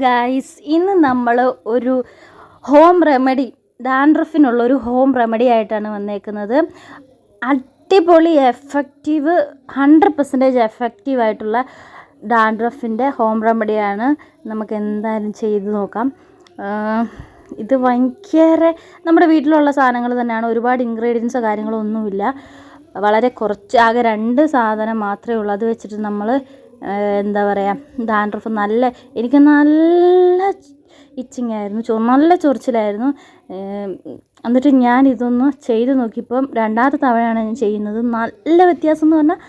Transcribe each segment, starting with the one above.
Guys, ഇന്ന് നമ്മൾ ഒരു ഹോം റെമഡി, ഡാൻഡ്രഫിനുള്ളൊരു ഹോം റെമഡി ആയിട്ടാണ് വന്നേക്കുന്നത്. അടിപൊളി എഫക്റ്റീവ്, 100% എഫക്റ്റീവായിട്ടുള്ള ഡാൻഡ്രഫിൻ്റെ ഹോം റെമഡിയാണ്. നമുക്ക് എന്തായാലും ചെയ്ത് നോക്കാം. ഇത് ഭയങ്കര നമ്മുടെ വീട്ടിലുള്ള സാധനങ്ങൾ തന്നെയാണ്. ഒരുപാട് ഇൻഗ്രീഡിയൻസോ കാര്യങ്ങളോ ഒന്നുമില്ല. വളരെ കുറച്ച്, ആകെ 2 സാധനം മാത്രമേ ഉള്ളൂ. അത് വെച്ചിട്ട് നമ്മൾ എന്താ പറയുക, ഡാൻഡ്രഫ് എനിക്ക് നല്ല ഇച്ചിങ് ആയിരുന്നു, നല്ല ചൊറിച്ചിലായിരുന്നു. എന്നിട്ട് ഞാൻ ഇതൊന്ന് ചെയ്ത് നോക്കിയപ്പം 2ാമത്തെ തവണയാണ് ഞാൻ ചെയ്യുന്നത്. നല്ല വ്യത്യാസം എന്ന് പറഞ്ഞാൽ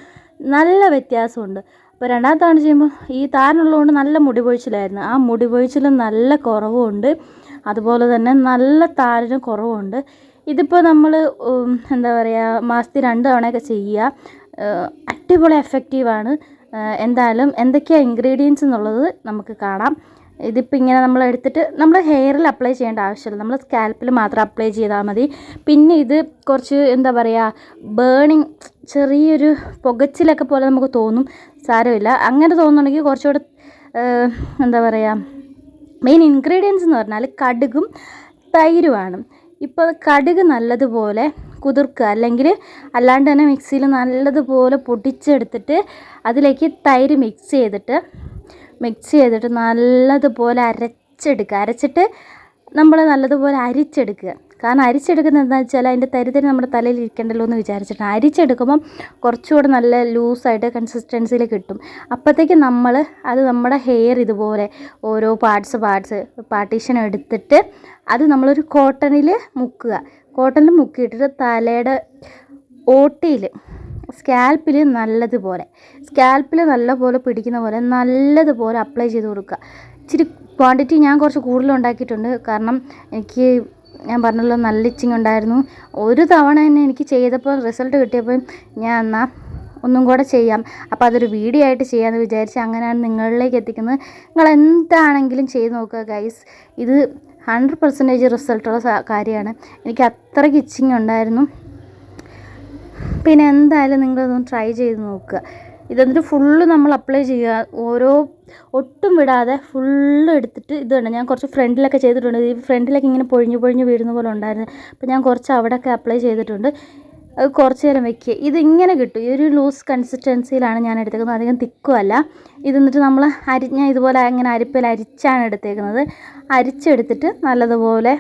നല്ല വ്യത്യാസമുണ്ട്. അപ്പോൾ 2ാമത്തെ തവണ ചെയ്യുമ്പോൾ ഈ താരനുള്ളതുകൊണ്ട് നല്ല മുടി പൊഴിച്ചിലായിരുന്നു. ആ മുടി പൊഴിച്ചിലും നല്ല കുറവുണ്ട്, അതുപോലെ തന്നെ നല്ല താരനും കുറവുണ്ട്. ഇതിപ്പോൾ നമ്മൾ എന്താ പറയുക, മാസത്തിൽ 2 തവണയൊക്കെ ചെയ്യുക. അടിപൊളി എഫക്റ്റീവാണ്. എന്തായാലും എന്തൊക്കെയാണ് ഇൻഗ്രീഡിയൻസ് എന്നുള്ളത് നമുക്ക് കാണാം. ഇതിപ്പോൾ ഇങ്ങനെ നമ്മൾ എടുത്തിട്ട് നമ്മൾ ഹെയറിൽ അപ്ലൈ ചെയ്യേണ്ട ആവശ്യമില്ല, നമ്മൾ സ്കാൽപ്പിൽ മാത്രം അപ്ലൈ ചെയ്താൽ മതി. പിന്നെ ഇത് കുറച്ച് എന്താ പറയുക, ബേണിങ്, ചെറിയൊരു പുകച്ചിലൊക്കെ പോലെ നമുക്ക് തോന്നും. സാരമില്ല, അങ്ങനെ തോന്നുന്നുണ്ടെങ്കിൽ കുറച്ചുകൂടെ എന്താ പറയുക, മെയിൻ ഇൻഗ്രീഡിയൻസ് എന്ന് പറഞ്ഞാൽ കടുകും തൈരുമാണ്. ഇപ്പോൾ കടുക് നല്ലതുപോലെ കുതിർക്കുക, അല്ലെങ്കിൽ അല്ലാണ്ട് തന്നെ മിക്സിയിൽ നല്ലതുപോലെ പൊടിച്ചെടുത്തിട്ട് അതിലേക്ക് തൈര് മിക്സ് ചെയ്തിട്ട് നല്ലതുപോലെ അരച്ചിട്ട് നമ്മൾ നല്ലതുപോലെ അരിച്ചെടുക്കുക. കാരണം അരിച്ചെടുക്കുന്നത് എന്താണെന്ന് വെച്ചാൽ അതിൻ്റെ തരി നമ്മുടെ തലയിൽ ഇരിക്കണ്ടല്ലോ എന്ന് വിചാരിച്ചിട്ട് അരിച്ചെടുക്കുമ്പം കുറച്ചുകൂടെ നല്ല ലൂസായിട്ട് കൺസിസ്റ്റൻസിയിൽ കിട്ടും. അപ്പോഴത്തേക്ക് അത് നമ്മുടെ ഹെയർ ഇതുപോലെ ഓരോ പാർട്ടീഷൻ എടുത്തിട്ട് അത് നമ്മളൊരു കോട്ടണിൽ മുക്കിയിട്ടിട്ട് തലയുടെ ഓട്ടിയിൽ സ്കാൽപ്പിൽ നല്ലപോലെ പിടിക്കുന്ന പോലെ നല്ലതുപോലെ അപ്ലൈ ചെയ്ത് കൊടുക്കുക. ഇച്ചിരി ക്വാണ്ടിറ്റി ഞാൻ കുറച്ച് കൂടുതൽ ഉണ്ടാക്കിയിട്ടുണ്ട്. കാരണം ഞാൻ പറഞ്ഞല്ലോ, നല്ല ഇച്ചിങ് ഉണ്ടായിരുന്നു. ഒരു തവണ തന്നെ എനിക്ക് ചെയ്തപ്പോൾ റിസൾട്ട് കിട്ടിയപ്പോൾ ഞാൻ എന്നാൽ ഒന്നും കൂടെ ചെയ്യാം, അപ്പോൾ അതൊരു വീഡിയോ ആയിട്ട് ചെയ്യാമെന്ന് വിചാരിച്ച് അങ്ങനെയാണ് നിങ്ങളിലേക്ക് എത്തിക്കുന്നത്. നിങ്ങൾ എന്താണെങ്കിലും ചെയ്ത് നോക്കുക ഗൈസ്. ഇത് 100% റിസൾട്ടുള്ള കാര്യമാണ്. എനിക്ക് അത്രയ്ക്ക് ഇച്ചിങ് ഉണ്ടായിരുന്നു. പിന്നെ എന്തായാലും നിങ്ങളൊന്ന് ട്രൈ ചെയ്ത് നോക്കുക. ഇതെന്നിട്ട് ഫുള്ള് നമ്മൾ അപ്ലൈ ചെയ്യുക, ഒട്ടും വിടാതെ ഫുള്ള് എടുത്തിട്ട്. ഇത് കണ്ടോ, ഞാൻ കുറച്ച് ഫ്രണ്ടിലൊക്കെ ചെയ്തിട്ടുണ്ട്. ഈ ഫ്രണ്ടിലൊക്കെ ഇങ്ങനെ പൊഴിഞ്ഞ് വീഴുന്ന പോലെ ഉണ്ടായിരുന്നു. അപ്പോൾ ഞാൻ കുറച്ച് അവിടെയൊക്കെ അപ്ലൈ ചെയ്തിട്ടുണ്ട്. അത് കുറച്ച് നേരം വെക്കുക. ഇതിങ്ങനെ കിട്ടും, ഈ ഒരു ലൂസ് കൺസിസ്റ്റൻസിയിലാണ് ഞാൻ എടുത്തേക്കുന്നത്, അധികം തിക്കുമല്ല. ഇതെന്നിട്ട് നമ്മൾ ഞാൻ ഇതുപോലെ ഇങ്ങനെ അരിപ്പയിൽ അരിച്ചാണ് എടുത്തേക്കുന്നത്. അരിച്ചെടുത്തിട്ട് നല്ലതുപോലെ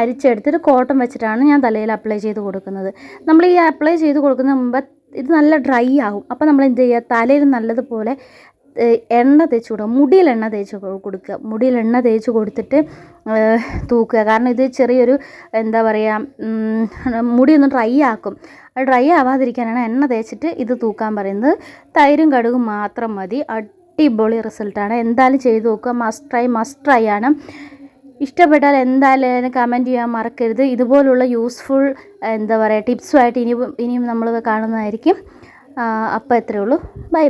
അരിച്ചെടുത്തിട്ട് കോട്ടൺ വെച്ചിട്ടാണ് ഞാൻ തലയിൽ അപ്ലൈ ചെയ്ത് കൊടുക്കുന്നത്. നമ്മൾ ഈ അപ്ലൈ ചെയ്ത് കൊടുക്കുന്ന മുമ്പ് ഇത് നല്ല ഡ്രൈ ആകും. അപ്പോൾ നമ്മൾ എന്ത് ചെയ്യുക, തലയിൽ നല്ലതുപോലെ എണ്ണ തേച്ച് കൊടുക്കുക, മുടിയിൽ എണ്ണ തേച്ച് കൊടുത്തിട്ട് തൂക്കുക. കാരണം ഇത് ചെറിയൊരു എന്താ പറയുക, മുടിയൊന്ന് ഡ്രൈ ആക്കും. അത് ഡ്രൈ ആവാതിരിക്കാനാണ് എണ്ണ തേച്ചിട്ട് ഇത് തൂക്കാൻ പറയുന്നത്. തൈരും കടുകും മാത്രം മതി. അടിപൊളി റിസൾട്ടാണ്. എന്തായാലും ചെയ്ത് നോക്കുക. മസ്റ്റ് ട്രൈ ആണ്. ഇഷ്ടപ്പെട്ടാൽ എന്തായാലും കമൻറ്റ് ചെയ്യാൻ മറക്കരുത്. ഇതുപോലുള്ള യൂസ്ഫുൾ എന്താ പറയുക ടിപ്സുമായിട്ട് ഇനിയും നമ്മൾ കാണുന്നതായിരിക്കും. അപ്പോൾ എത്രയേ ഉള്ളൂ. ബൈ.